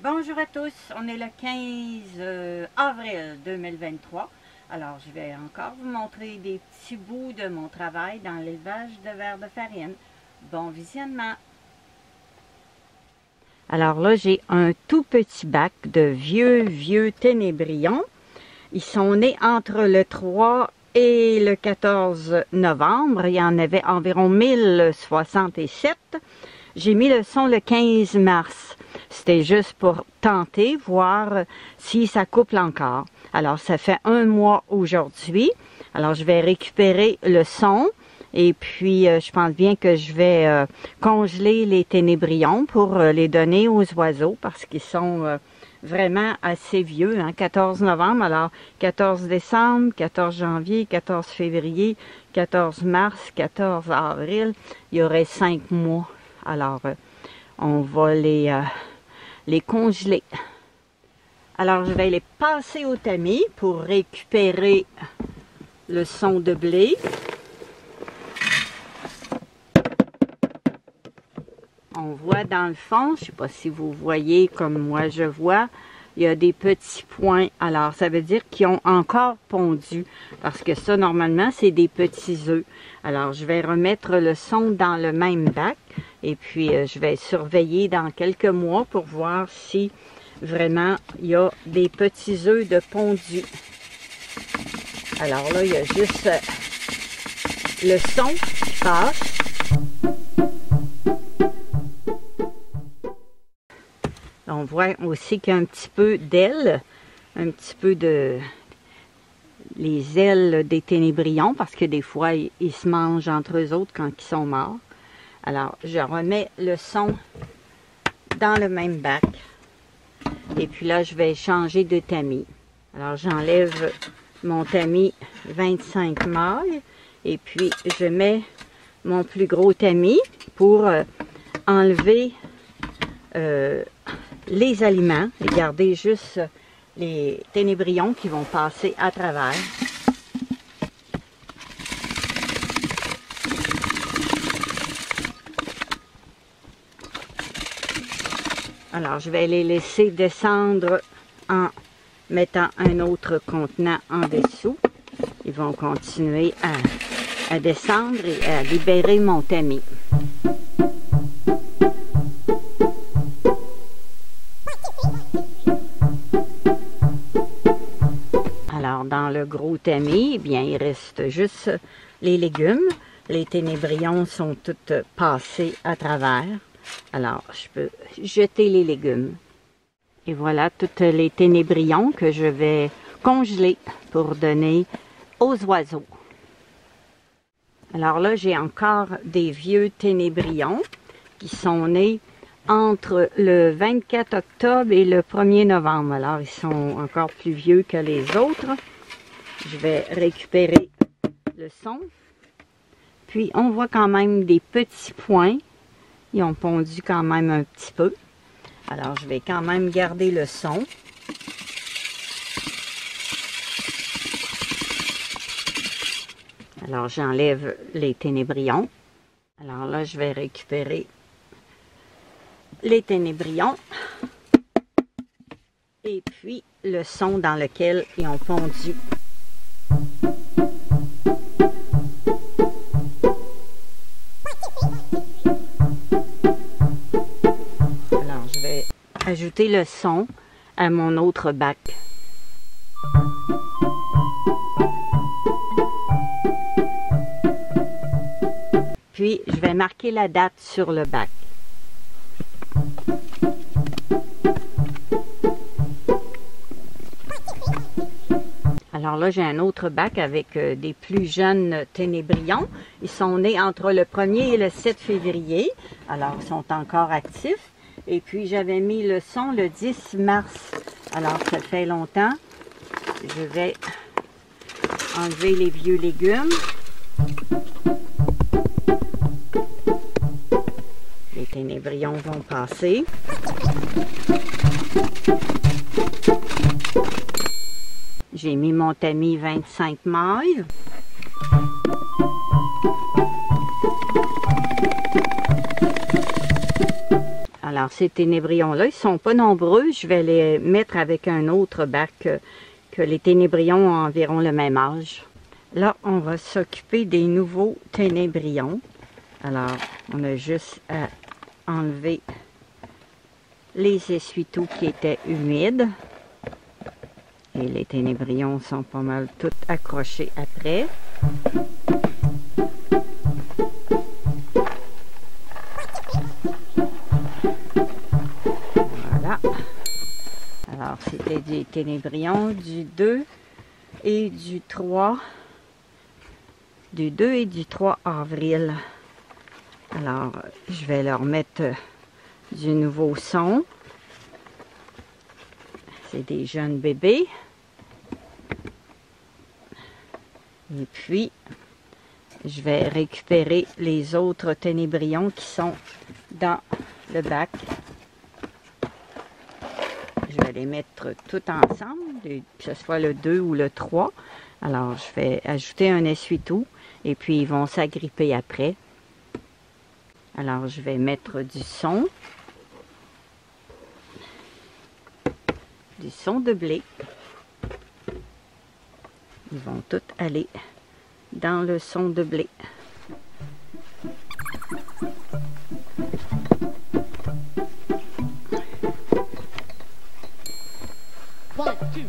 Bonjour à tous, on est le 15 avril 2023. Alors je vais encore vous montrer des petits bouts de mon travail dans l'élevage de vers de farine. Bon visionnement! Alors là j'ai un tout petit bac de vieux ténébrions. Ils sont nés entre le 3 et le 14 novembre. Il y en avait environ 1067. J'ai mis le son le 15 mars. C'était juste pour tenter, voir si ça couple encore. Alors, ça fait un mois aujourd'hui. Alors, je vais récupérer le son. Et puis, je pense bien que je vais congeler les ténébrions pour les donner aux oiseaux parce qu'ils sont vraiment assez vieux. Hein? 14 novembre, alors 14 décembre, 14 janvier, 14 février, 14 mars, 14 avril. Il y aurait 5 mois. Alors, on va les congeler. Alors, je vais les passer au tamis pour récupérer le son de blé. On voit dans le fond, je ne sais pas si vous voyez comme moi je vois, il y a des petits points. Alors, ça veut dire qu'ils ont encore pondu. Parce que ça, normalement, c'est des petits œufs. Alors, je vais remettre le son dans le même bac. Et puis, je vais surveiller dans quelques mois pour voir si vraiment il y a des petits œufs de pondu. Alors là, il y a juste le son qui passe. On voit aussi qu'il y a un petit peu d'ailes, un petit peu de les ailes des ténébrions, parce que des fois, ils se mangent entre eux autres quand ils sont morts. Alors, je remets le son dans le même bac. Et puis là, je vais changer de tamis. Alors, j'enlève mon tamis 25 mailles. Et puis, je mets mon plus gros tamis pour enlever les aliments et garder juste les ténébrions qui vont passer à travers. Alors, je vais les laisser descendre en mettant un autre contenant en dessous. Ils vont continuer à descendre et à libérer mon tamis. Alors, dans le gros tamis, eh bien, il reste juste les légumes. Les ténébrions sont toutes passés à travers. Alors, je peux jeter les légumes. Et voilà tous les ténébrions que je vais congeler pour donner aux oiseaux. Alors là, j'ai encore des vieux ténébrions qui sont nés entre le 24 octobre et le 1er novembre. Alors, ils sont encore plus vieux que les autres. Je vais récupérer le son. Puis, on voit quand même des petits points. Ils ont pondu quand même un petit peu. Alors, je vais quand même garder le son. Alors, j'enlève les ténébrions. Alors là, je vais récupérer les ténébrions. Et puis, le son dans lequel ils ont pondu. Alors, je vais ajouter le son à mon autre bac. Puis, je vais marquer la date sur le bac. Alors là, j'ai un autre bac avec des plus jeunes ténébrions. Ils sont nés entre le 1er et le 7 février. Alors, ils sont encore actifs. Et puis, j'avais mis le son le 10 mars. Alors, ça fait longtemps. Je vais enlever les vieux légumes. Les ténébrions vont passer. J'ai mis mon tamis 25 mailles. Alors, ces ténébrions-là, ils ne sont pas nombreux. Je vais les mettre avec un autre bac que les ténébrions ont environ le même âge. Là, on va s'occuper des nouveaux ténébrions. Alors, on a juste à enlever les essuie-tout qui étaient humides. Et les ténébrions sont pas mal tous accrochés après. Voilà. Alors, c'était des ténébrions du 2 et du 3. Du 2 et du 3 avril. Alors, je vais leur mettre du nouveau son. C'est des jeunes bébés. Et puis, je vais récupérer les autres ténébrions qui sont dans le bac. Je vais les mettre tout ensemble, que ce soit le 2 ou le 3. Alors, je vais ajouter un essuie-tout et puis ils vont s'agripper après. Alors, je vais mettre du son. Du son de blé. Ils vont tous aller dans le son de blé. One, two.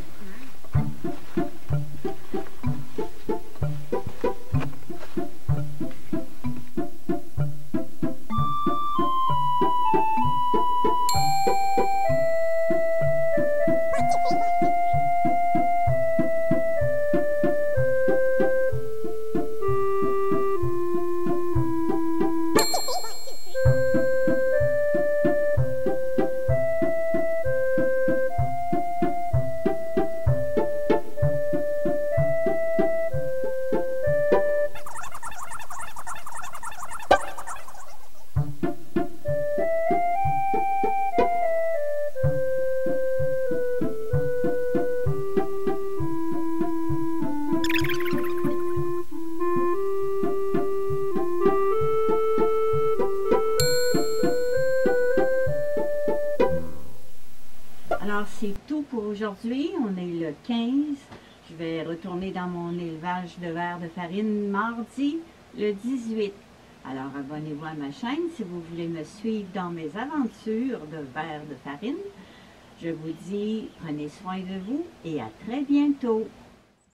Alors, c'est tout pour aujourd'hui. On est le 15. Je vais retourner dans mon élevage de vers de farine mardi, le 18. Alors, abonnez-vous à ma chaîne si vous voulez me suivre dans mes aventures de vers de farine. Je vous dis, prenez soin de vous et à très bientôt.